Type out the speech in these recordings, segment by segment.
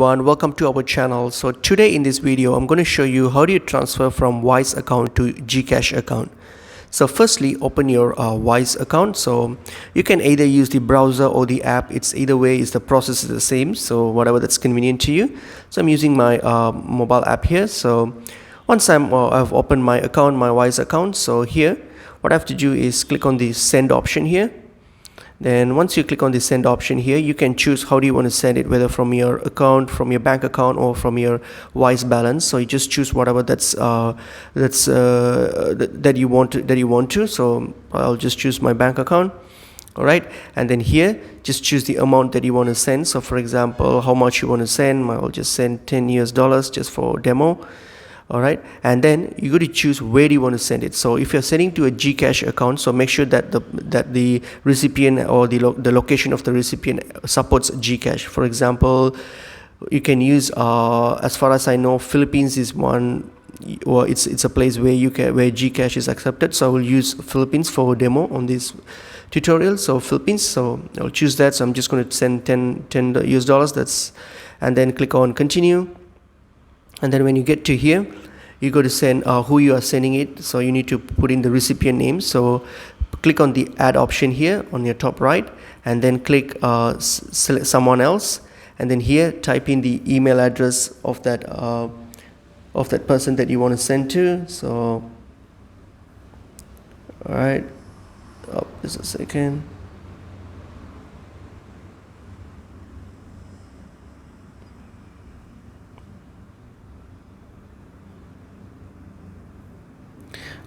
everyone, welcome to our channel. So today in this video I'm going to show you how do you transfer from Wise account to Gcash account. So firstly, open your Wise account. So you can either use the browser or the app. It's either way, is the process is the same, so whatever that's convenient to you. So I'm using my mobile app here. So once I've opened my account, my Wise account, so here what I have to do is click on the send option here. Then once you click on the send option here, you can choose how do you want to send it, whether from your account, from your bank account, or from your Wise balance. So you just choose whatever that you want to. So I'll just choose my bank account. All right, and then here just choose the amount that you want to send. So for example, how much you want to send. I'll just send $10 just for demo. All right, and then you got to choose where do you want to send it. So if you're sending to a Gcash account, so make sure that the recipient or the location of the recipient supports Gcash. For example, you can use as far as I know, Philippines is one, or it's a place where where Gcash is accepted. So I will use Philippines for demo on this tutorial. So Philippines, so I'll choose that. So I'm just going to send $10 that's, and then click on continue. And then when you get to here, you go to send who you are sending it. So you need to put in the recipient name. So click on the add option here on your top right, and then click select someone else, and then here type in the email address of that person that you want to send to. So all right, just a second.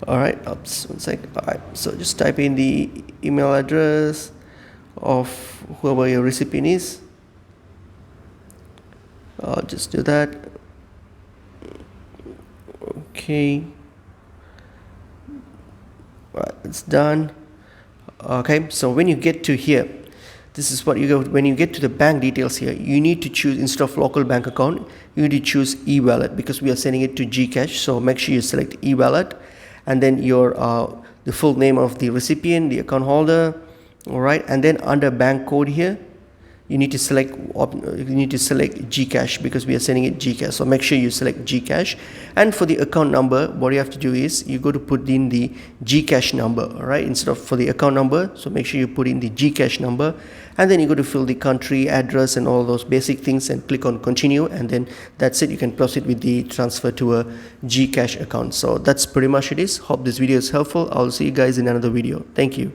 All right, oops, one sec. All right, so just type in the email address of whoever your recipient is. I'll just do that. Okay. All right, it's done. Okay, so when you get to here, this is what you go. When you get to the bank details here, you need to choose, instead of local bank account, you need to choose e-wallet, because we are sending it to Gcash. So make sure you select e-wallet, and then your the full name of the recipient, the account holder. All right, and then under bank code here, you need to select Gcash, because we are sending it Gcash. So make sure you select Gcash. And for the account number, what you have to do is you go to put in the Gcash number. All right, instead of for the account number, so make sure you put in the Gcash number, and then you go to fill the country, address, and all those basic things, and click on continue, and then that's it. You can proceed with the transfer to a Gcash account. So that's pretty much it is. Hope this video is helpful. I'll see you guys in another video. Thank you.